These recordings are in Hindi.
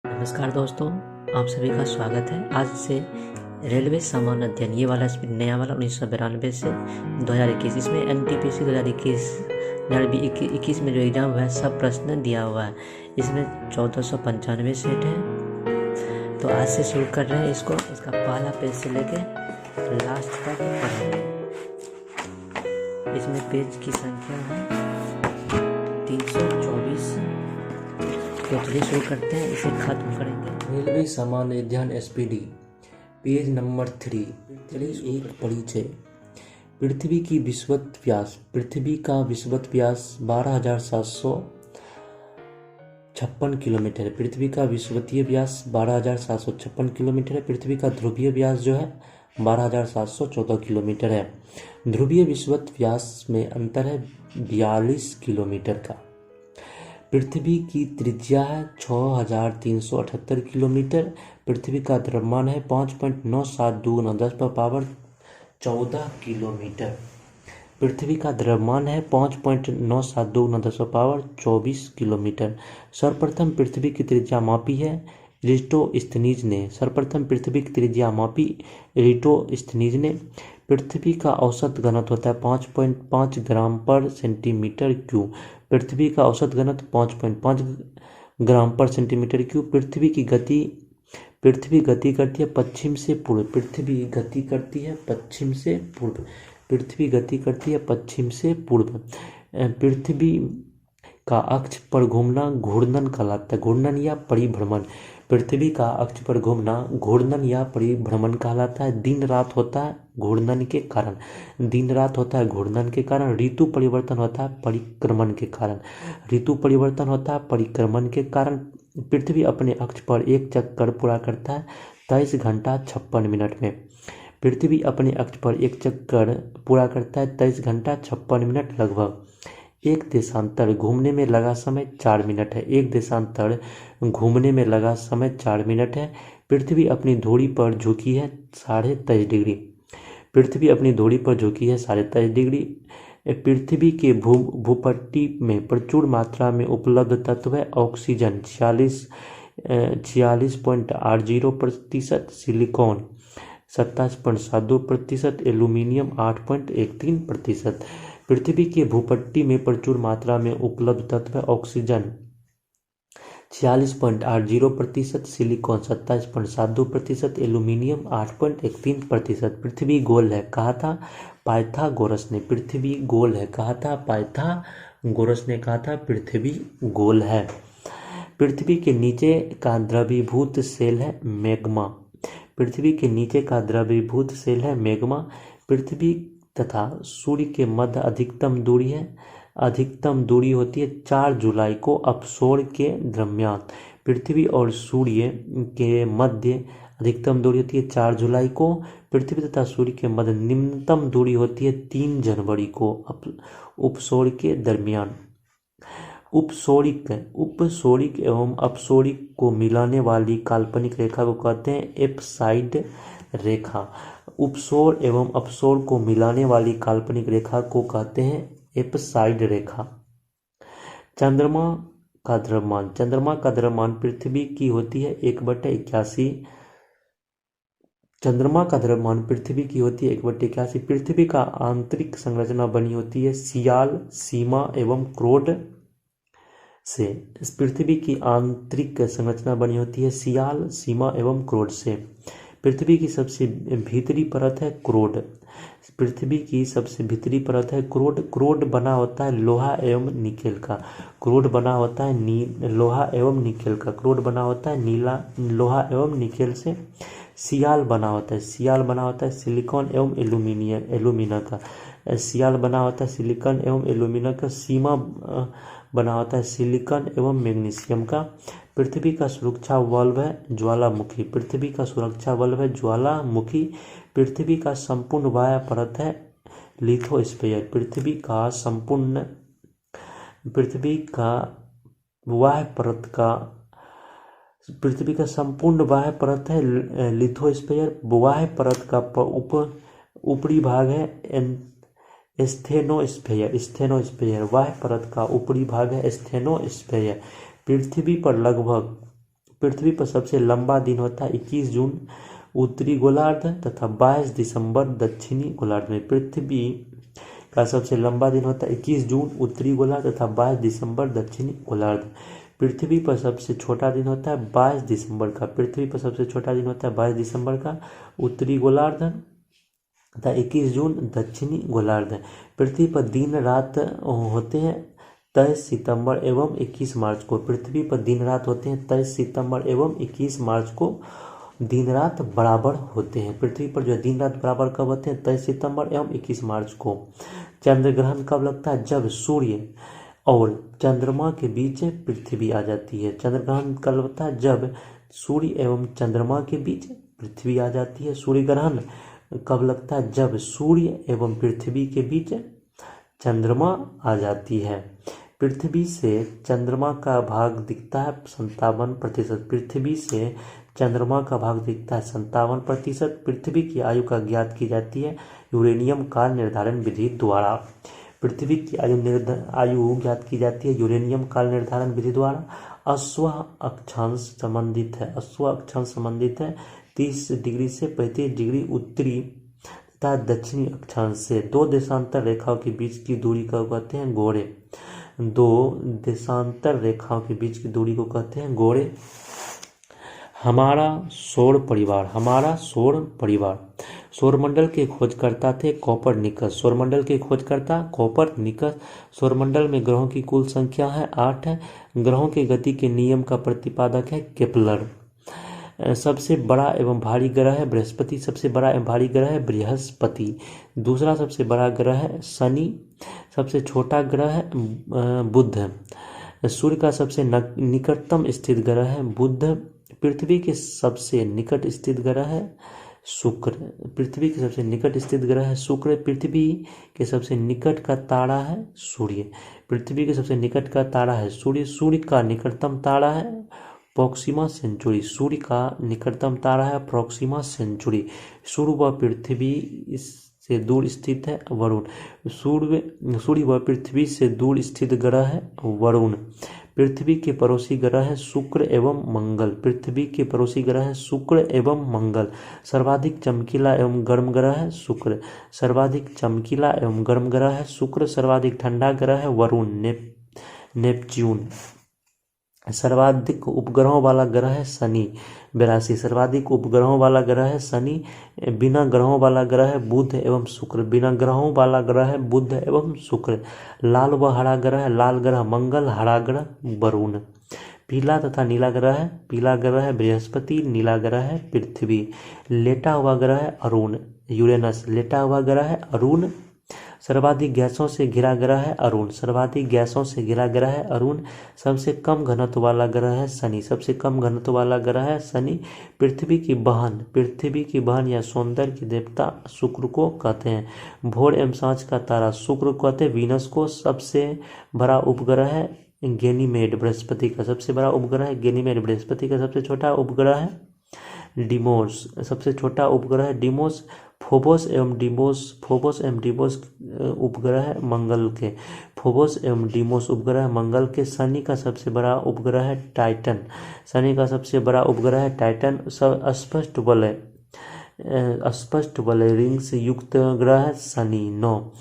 नमस्कार दोस्तों, आप सभी का स्वागत है। आज से रेलवे सामान्य अध्ययन ये वाला नया वाला 1992 से 2021, इसमें NTPC 2021 में जो एग्ज़ाम हुआ है सब प्रश्न दिया हुआ है। इसमें 1495 सेट है। तो आज से शुरू कर रहे हैं इसको। इसका पहला पेज से लेके लास्ट तक पढ़ेंगे। इसमें पेज की संख्या है 324। तो चलिए शुरू करते हैं, इसे खत्म करेंगे। रेलवे सामान्य अध्ययन SPD पेज नंबर 3। चलिए एक परिचय। पृथ्वी की विषुवत व्यास। पृथ्वी का विषुवत व्यास 12,756 किलोमीटर है। पृथ्वी का विषुवतीय व्यास 12,756 किलोमीटर है। पृथ्वी का ध्रुवीय व्यास जो है 12,714 किलोमीटर है। ध्रुवीय विषुवत व्यास में अंतर है 42 किलोमीटर का। पृथ्वी की त्रिज्या है 6,378 किलोमीटर। पृथ्वी का द्रव्यमान है 5.972 × 10⁻14 किलोमीटर। पृथ्वी का द्रव्यमान है 5.972 × 10⁻24 किलोमीटर। सर्वप्रथम पृथ्वी की त्रिज्या मापी है इरिस्टोस्थनीज ने। सर्वप्रथम पृथ्वी की त्रिज्या मापी इरिस्टोस्थनीज ने। पृथ्वी का औसत घनत्व होता है 5.5 ग्राम पर सेंटीमीटर क्यूब। पृथ्वी का औसत घनत्व 5.5 ग्राम पर सेंटीमीटर क्यूब। पृथ्वी गति करती है पश्चिम से पूर्व। पृथ्वी गति करती है पश्चिम से पूर्व। पृथ्वी गति करती है पश्चिम से पूर्व। पृथ्वी का अक्ष पर घूमना घूर्णन कहलाता है। घूर्णन या परिभ्रमण। पृथ्वी का अक्ष पर घूमना घूर्णन या परिभ्रमण कहलाता है। दिन रात होता है घूर्णन के कारण। दिन रात होता है घूर्णन के कारण। ऋतु परिवर्तन होता है परिक्रमण के कारण। ऋतु परिवर्तन होता है परिक्रमण के कारण। पृथ्वी अपने अक्ष पर एक चक्कर पूरा करता है 23 घंटा 56 मिनट में। पृथ्वी अपने अक्ष पर एक चक्कर पूरा करता है 23 घंटा 56 मिनट लगभग। एक देशांतर घूमने में लगा समय 4 मिनट है। एक देशांतर घूमने में लगा समय 4 मिनट है। पृथ्वी अपनी धुरी पर झुकी है 23.5 डिग्री। पृथ्वी अपनी धुरी पर झुकी है 23.5 डिग्री। पृथ्वी के भूपट्टी में प्रचुर मात्रा में उपलब्ध तत्व है ऑक्सीजन 46.80%, सिलिकॉन 27.72%, एल्यूमीनियम 8.13%। पृथ्वी के भूपट्टी में प्रचुर मात्रा में उपलब्ध तत्व है ऑक्सीजन 46.80%, सिलिकॉन 27.72%, एल्यूमीनियम 8.13%। पृथ्वी गोल है कहा था पाइथागोरस ने। पृथ्वी गोल है कहा था पाइथागोरस ने कहा था पृथ्वी गोल है। पृथ्वी के नीचे का द्रवीभूत सेल है मैग्मा। पृथ्वी के नीचे का द्रवीभूत सेल है मैग्मा। पृथ्वी तथा सूर्य के मध्य अधिकतम दूरी है। अधिकतम दूरी होती है 4 जुलाई को अपसोर के दरमियान। पृथ्वी और सूर्य के मध्य अधिकतम दूरी होती है 4 जुलाई को। पृथ्वी तथा सूर्य के मध्य निम्नतम दूरी होती है 3 जनवरी को उपसोर के दरमियान। उपसोरिक एवं अपसोरिक को मिलाने वाली काल्पनिक रेखा को कहते हैं एपसाइड रेखा। उपसोर एवं अपसोर को मिलाने वाली काल्पनिक रेखा को कहते हैं एपसाइड रेखा। चंद्रमा का द्रव्यमान। चंद्रमा का द्रव्यमान पृथ्वी की होती है 1/81। चंद्रमा का द्रव्यमान पृथ्वी की होती है 1/81। पृथ्वी का आंतरिक संरचना बनी होती है सियाल, सीमा एवं क्रोड से। इस पृथ्वी की आंतरिक संरचना बनी होती है सियाल, सीमा एवं क्रोड से। पृथ्वी की सबसे भीतरी परत है क्रोड। पृथ्वी की सबसे भीतरी परत है क्रोड। क्रोड बना होता है लोहा एवं निकेल का। क्रोड बना होता है लोहा एवं निकेल का। क्रोड बना होता है लोहा एवं निकेल से। सियाल बना होता है सिलिकॉन एवं एल्यूमिना का। सियाल बना होता है सिलिकॉन एवं एल्यूमिना का। सीमा बना होता है सिलिकॉन एवं मैग्नीशियम का। पृथ्वी का सुरक्षा बल्ब है ज्वालामुखी। पृथ्वी का सुरक्षा बल्ब है ज्वालामुखी। पृथ्वी का संपूर्ण बाह्य परत है लिथोस्फीयर। पृथ्वी का संपूर्ण बाह्य परत है लिथोस्फीयर। बाह्य परत का ऊपरी भाग है स्थेनोस्फीयर। बाह्य परत का ऊपरी भाग है स्थेनोस्फीयर। पृथ्वी पर लगभग पृथ्वी पर सबसे लंबा दिन होता है 21 जून उत्तरी गोलार्ध तथा 22 दिसंबर दक्षिणी गोलार्ध में। पृथ्वी का सबसे लंबा दिन होता है 21 जून उत्तरी गोलार्ध तथा 22 दिसंबर दक्षिणी गोलार्ध। पृथ्वी पर सबसे छोटा दिन होता है 22 दिसंबर का। पृथ्वी पर सबसे छोटा दिन होता है 22 दिसंबर का उत्तरी गोलार्ध तथा 21 जून दक्षिणी गोलार्ध। पृथ्वी पर दिन रात होते हैं 23 सितंबर एवं 21 मार्च को। पृथ्वी पर दिन रात होते हैं 23 सितंबर एवं 21 मार्च को दिन रात बराबर होते हैं। पृथ्वी पर जो दिन रात बराबर कब होते हैं? 23 सितंबर एवं 21 मार्च को। चंद्र ग्रहण कब लगता है? जब सूर्य और चंद्रमा के बीच पृथ्वी आ जाती है। चंद्र ग्रहण कब लगता है? जब सूर्य एवं चंद्रमा के बीच पृथ्वी आ जाती है। सूर्य ग्रहण कब लगता है? जब सूर्य एवं पृथ्वी के बीच चंद्रमा आ जाती है। पृथ्वी से चंद्रमा का भाग दिखता है 57%। पृथ्वी से चंद्रमा का भाग दिखता है 57%। पृथ्वी की आयु का ज्ञात की जाती है यूरेनियम काल निर्धारण विधि द्वारा। पृथ्वी की आयु ज्ञात की जाती है यूरेनियम काल निर्धारण विधि द्वारा। अश्व अक्षांश संबंधित है। अश्व अक्षांश संबंधित है 30 डिग्री से 35 डिग्री उत्तरी तथा दक्षिणी अक्षांश से। दो देशांतर रेखाओं के बीच की दूरी को कहते हैं गोरे। दो देशांतर रेखाओं के बीच की दूरी को कहते हैं गोरे। हमारा सौर परिवार। हमारा सौर परिवार। सौरमंडल के खोजकर्ता थे कोपरनिकस। सौरमंडल के खोजकर्ता कोपरनिकस। सौरमंडल में ग्रहों की कुल संख्या है 8 है। ग्रहों के गति के नियम का प्रतिपादक है केपलर। सबसे बड़ा एवं भारी ग्रह है बृहस्पति। सबसे बड़ा एवं भारी ग्रह है बृहस्पति। दूसरा सबसे बड़ा ग्रह है शनि। सबसे छोटा ग्रह है बुध। सूर्य का सबसे निकटतम स्थित ग्रह है बुध। पृथ्वी के सबसे निकट स्थित ग्रह है शुक्र। पृथ्वी के सबसे निकट स्थित ग्रह है शुक्र। पृथ्वी के सबसे निकट का तारा है सूर्य। पृथ्वी के सबसे निकट का तारा है सूर्य। सूर्य का निकटतम तारा है प्रोक्सिमा सेंचुरी। सूर्य का निकटतम तारा है प्रोक्सिमा सेंचुरी। सूर्य व पृथ्वी से दूर स्थित है वरुण। सूर्य व पृथ्वी से दूर स्थित ग्रह है वरुण। पृथ्वी के पड़ोसी ग्रह है शुक्र एवं मंगल। पृथ्वी के पड़ोसी ग्रह है शुक्र एवं मंगल। सर्वाधिक चमकीला एवं गर्म ग्रह है शुक्र। सर्वाधिक चमकीला एवं गर्म ग्रह है शुक्र। सर्वाधिक ठंडा ग्रह है वरुण नेपच्यून। सर्वाधिक उपग्रहों वाला ग्रह है शनि 82। सर्वाधिक उपग्रहों वाला ग्रह है शनि। बिना ग्रहों वाला ग्रह है बुध एवं शुक्र। बिना ग्रहों वाला ग्रह है बुध एवं शुक्र। लाल व हरा ग्रह है लाल ग्रह मंगल, हरा ग्रह वरुण। पीला तथा नीला ग्रह है पीला ग्रह है बृहस्पति, नीला ग्रह है पृथ्वी। लेटा हुआ ग्रह है अरुण यूरेनस। लेटा हुआ ग्रह है अरुण। सर्वाधिक गैसों से घिरा ग्रह है अरुण। सर्वाधिक गैसों से घिरा ग्रह है अरुण। सबसे कम घनत्व वाला ग्रह है शनि। सबसे कम घनत्व वाला ग्रह है शनि। पृथ्वी की बहन या सौंदर्य की देवता शुक्र को कहते हैं। भोर एवं सांझ का तारा शुक्र को कहते हैं। वीनस को। सबसे बड़ा उपग्रह है गैनीमेड बृहस्पति का। सबसे बड़ा उपग्रह है गैनीमेड बृहस्पति का। सबसे छोटा उपग्रह है डिमोस। सबसे छोटा उपग्रह है डिमोस। फोबोस एवं डिमोस उपग्रह है मंगल के। फोबोस एवं डिमोस उपग्रह मंगल के। शनि का सबसे बड़ा उपग्रह है टाइटन। शनि का सबसे बड़ा उपग्रह है टाइटन। सब अस्पष्ट वलय रिंग से युक्त ग्रह है शनि 9।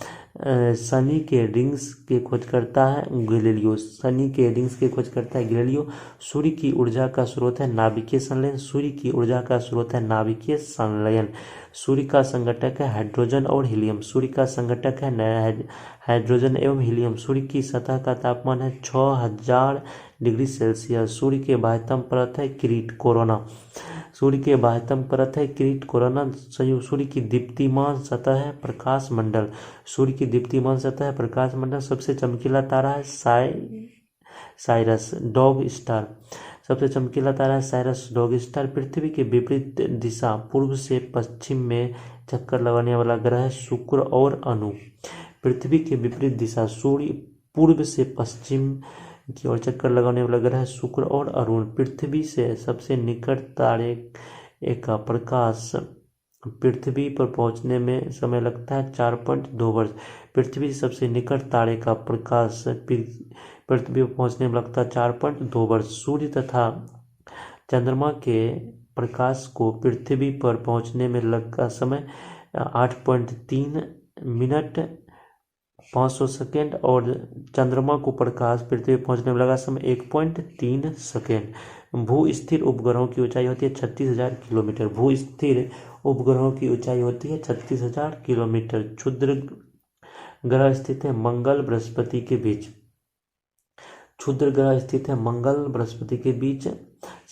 शनि के रिंग्स के खोजकर्ता है गैलीलियो। शनि के रिंग्स के खोजकर्ता है गैलीलियो। सूर्य की ऊर्जा का स्रोत है नाभिकीय संलयन। सूर्य की ऊर्जा का स्रोत है नाभिकीय संलयन। सूर्य का संघटक है हाइड्रोजन और हीलियम। सूर्य का संघटक है हाइड्रोजन एवं हीलियम। सूर्य की सतह का तापमान है 6000 डिग्री सेल्सियस। सूर्य के बाह्यतम परत है किरीट कोरोना। सूर्य के बाह्यतम परत है किरीट कोरोना। सूर्य की दीप्तिमान सतह है प्रकाश मंडल। सूर्य की दीप्तिमान सतह है प्रकाश मंडल। सबसे चमकीला तारा है साइरस डॉग स्टार। सबसे चमकीला तारा है साइरस डॉग स्टार। पृथ्वी के विपरीत दिशा पूर्व से पश्चिम में चक्कर लगाने वाला ग्रह है शुक्र और अनु। पृथ्वी के विपरीत दिशा सूर्य पूर्व से पश्चिम की ओर चक्कर लगाने वाला ग्रह है शुक्र और अरुण। पृथ्वी से सबसे निकट तारे का प्रकाश पृथ्वी पर पहुंचने में समय लगता है 4.2 वर्ष। पृथ्वी से सबसे निकट तारे का प्रकाश पृथ्वी पर पहुंचने में लगता है 4.2 वर्ष। सूर्य तथा चंद्रमा के प्रकाश को पृथ्वी पर पहुंचने में लगा समय 8.3 मिनट 500 सेकेंड और चंद्रमा को प्रकाश पृथ्वी पर पहुंचने में लगा समय 1.3 सेकेंड। भू स्थिर उपग्रहों की ऊंचाई होती है 36,000 किलोमीटर। भू स्थिर उपग्रहों की ऊंचाई होती है 36,000 किलोमीटर। क्षुद्र ग्रह स्थित है मंगल बृहस्पति के बीच। क्षुद्र ग्रह स्थित है मंगल बृहस्पति के बीच।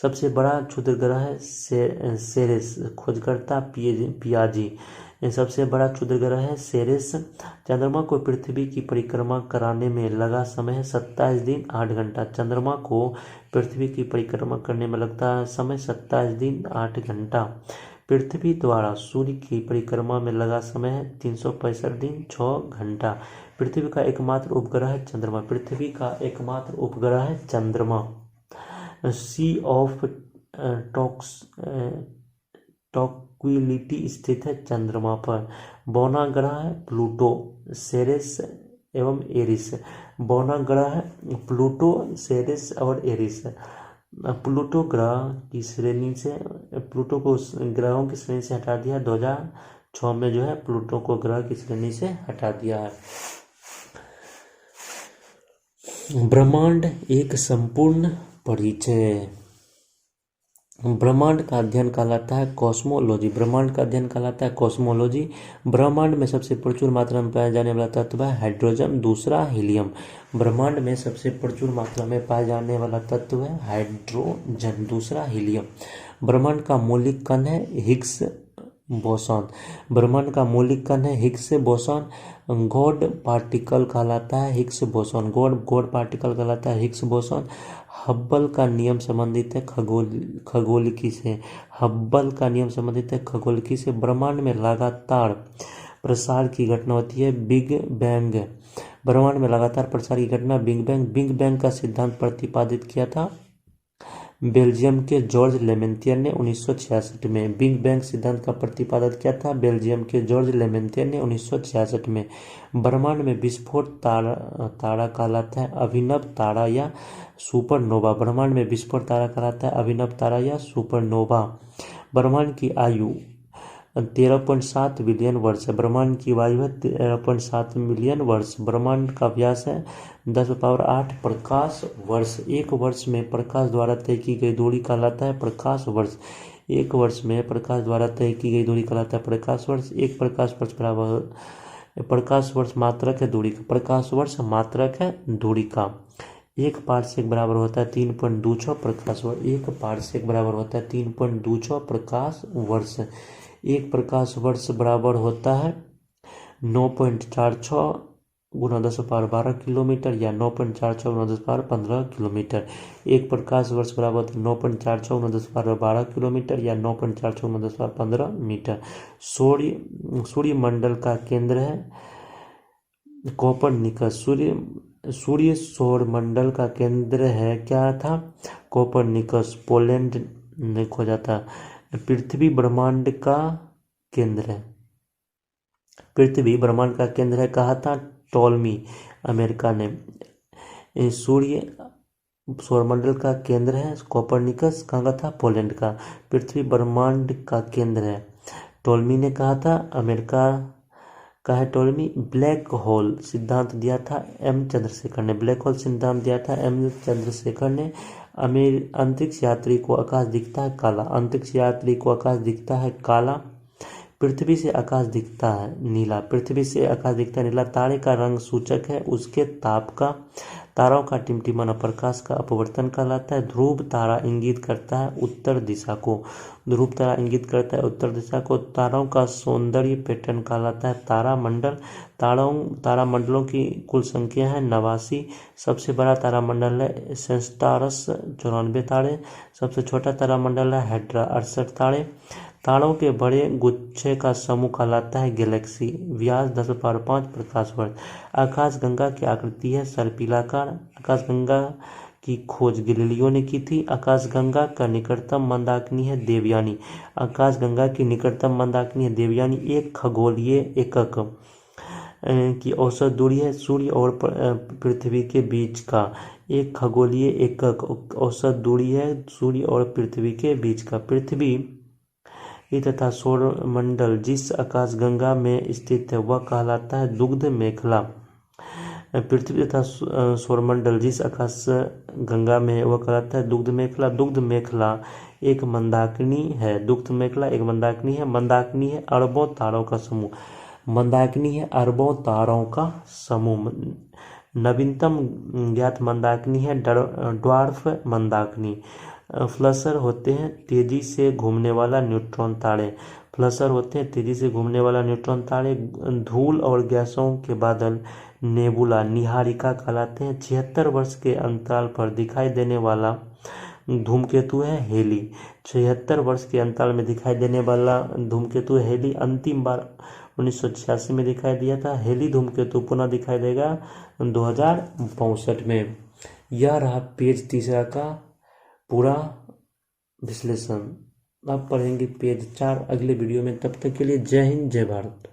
सबसे बड़ा क्षुद्र ग्रह है सेरेस, खोजकर्ता पियाजी। सबसे बड़ा क्षुद्र ग्रह है सेरेस। चंद्रमा को पृथ्वी की परिक्रमा कराने में लगा समय है 27 दिन 8 घंटा। चंद्रमा को पृथ्वी की परिक्रमा करने में लगता है समय 27 दिन 8 घंटा। पृथ्वी द्वारा सूर्य की परिक्रमा में लगा समय है 365 दिन 6 घंटा। पृथ्वी का एकमात्र उपग्रह है चंद्रमा। पृथ्वी का एकमात्र उपग्रह है चंद्रमा। सी ऑफ ट्रंक्विलिटी स्थित है चंद्रमा पर। बौना ग्रह है प्लूटो, सेरेस एवं एरिस। बौना ग्रह है प्लूटो, सेरेस और एरिस। प्लूटो ग्रह की श्रेणी से, प्लूटो को ग्रहों की श्रेणी से हटा दिया 2006 में जो है प्लूटो को ग्रह की श्रेणी से हटा दिया है। ब्रह्मांड एक संपूर्ण परिचय। ब्रह्मांड का अध्ययन कहलाता है कॉस्मोलॉजी। ब्रह्मांड का अध्ययन कहलाता है कॉस्मोलॉजी। ब्रह्मांड में सबसे प्रचुर मात्रा में पाया जाने वाला तत्व है हाइड्रोजन, दूसरा हीलियम। ब्रह्मांड में सबसे प्रचुर मात्रा में पाया जाने वाला तत्व है हाइड्रोजन, दूसरा हीलियम। ब्रह्मांड का मौलिक कण है हिग्स बोसॉन। ब्रह्मांड का मौलिक कण है हिग्स बोसॉन। गॉड पार्टिकल कहलाता है हिग्स बोसॉन। गॉड पार्टिकल कहलाता है हिग्स बोसॉन। हब्बल का नियम संबंधित है खगोलिकी से। हब्बल का नियम संबंधित है खगोलिकी से। ब्रह्मांड में लगातार प्रसार की घटना होती है बिग बैंग। ब्रह्मांड में लगातार प्रसार की घटना बिग बैंग। बिग बैंग का सिद्धांत प्रतिपादित किया था बेल्जियम के जॉर्ज लेमेंथियर ने 1966 में। बिग बैंग सिद्धांत का प्रतिपादन किया था बेल्जियम के जॉर्ज लेमेंथियर ने 1966 में। ब्रह्मांड में विस्फोट तारा कहलाता है अभिनव तारा या सुपरनोवा। ब्रह्मांड में विस्फोट तारा कहलाता है अभिनव तारा या सुपरनोवा। ब्रह्मांड की आयु 13.7 बिलियन वर्ष है। ब्रह्मांड की आयु है 13.7 मिलियन वर्ष। ब्रह्मांड का व्यास है 10⁸ प्रकाश वर्ष। एक वर्ष में प्रकाश द्वारा तय की गई दूरी कहलाता है प्रकाश वर्ष। एक वर्ष में प्रकाश द्वारा तय की गई दूरी कहलाता है प्रकाश वर्ष। एक प्रकाश वर्ष बराबर प्रकाश वर्ष मात्रक है दूरी का। प्रकाश वर्ष मात्रक है दूरी का। एक पारसेक बराबर होता है 3.26 प्रकाश वर्ष। एक पारसेक बराबर होता है 3.26 प्रकाश वर्ष। एक प्रकाश वर्ष बराबर होता है 9.46 गुना 10⁻12 किलोमीटर या 9.46 गुना 10⁻15 किलोमीटर। एक प्रकाश वर्ष बराबर होता है 9.46 गुना 10⁻12 किलोमीटर या 9.46 गुना 10⁻15 मीटर। सूर्य मंडल का केंद्र है कोपरनिकस। सूर्य सौर मंडल का केंद्र है क्या था कोपरनिकस। पोलैंड ने खोजा था। पृथ्वी ब्रह्मांड का केंद्र है। पृथ्वी ब्रह्मांड का केंद्र है कहा था टॉलमी अमेरिका ने। सूर्य सौरमंडल का केंद्र है कोपरनिकस कहाँ का था पोलैंड का। पृथ्वी ब्रह्मांड का केंद्र है टॉलमी ने कहा था अमेरिका का है टॉलमी। ब्लैक होल सिद्धांत दिया था एम चंद्रशेखर ने। ब्लैक होल सिद्धांत दिया था एम चंद्रशेखर ने। अंतरिक्ष यात्री को आकाश दिखता है काला। अंतरिक्ष यात्री को आकाश दिखता है काला। पृथ्वी से आकाश दिखता है नीला। पृथ्वी से आकाश दिखता है नीला। तारे का रंग सूचक है उसके ताप का। तारों का टिमटिमाना प्रकाश का अपवर्तन कहलाता है। ध्रुव तारा इंगित करता है उत्तर दिशा को। ध्रुव तारा इंगित करता है उत्तर दिशा को। तारों का सौंदर्य पैटर्न कहलाता है तारामंडल। तारामंडलों की कुल संख्या है 89। सबसे बड़ा तारामंडल है सेंटारस 94 तारे। सबसे छोटा तारामंडल है हेड्रा 68 तारे। तारों के बड़े गुच्छे का समूह कहलाता है गैलेक्सी। व्यास 10⁻5 प्रकाश वर्ष। आकाशगंगा की आकृति है सर्पिलाकार। आकाशगंगा की खोज गैलीलियो ने की थी। आकाशगंगा का निकटतम मंदाकिनी है देवयानी। आकाशगंगा की निकटतम मंदाकिनी है देवयानी। एक खगोलीय एकक की औसत दूरी है सूर्य और पृथ्वी के बीच का। एक खगोलीय एकक औसत दूरी है सूर्य और पृथ्वी के बीच का। पृथ्वी तथा सौरमंडल जिस आकाशगंगा में स्थित है वह कहलाता है दुग्ध मेखला। पृथ्वी तथा सौरमंडल जिस आकाश गंगा में वह कहलाता है दुग्ध मेखला। दुग्ध मेखला एक मंदाकिनी है। दुग्ध मेखला एक मंदाकिनी है। मंदाकिनी है अरबों तारों का समूह। मंदाकिनी है अरबों तारों का समूह। नवीनतम ज्ञात मंदाकिनी है ड्वार्फ मंदाकिनी। फ्लसर होते हैं तेजी से घूमने वाला न्यूट्रॉन तारे। फ्लसर होते हैं तेजी से घूमने वाला न्यूट्रॉन तारे। धूल और गैसों के बादल नेबुला निहारिका कहलाते हैं। 76 वर्ष के अंतराल पर दिखाई देने वाला धूमकेतु है हेली। 76 वर्ष के अंतराल में दिखाई देने वाला धूमकेतु हेली। अंतिम बार 1986 में दिखाई दिया था। हेली धूमकेतु पुनः दिखाई देगा 2062 में। यह रहा पेज 3 का पूरा विश्लेषण। अब पढ़ेंगे पेज 4 अगले वीडियो में। तब तक के लिए जय हिंद जय भारत।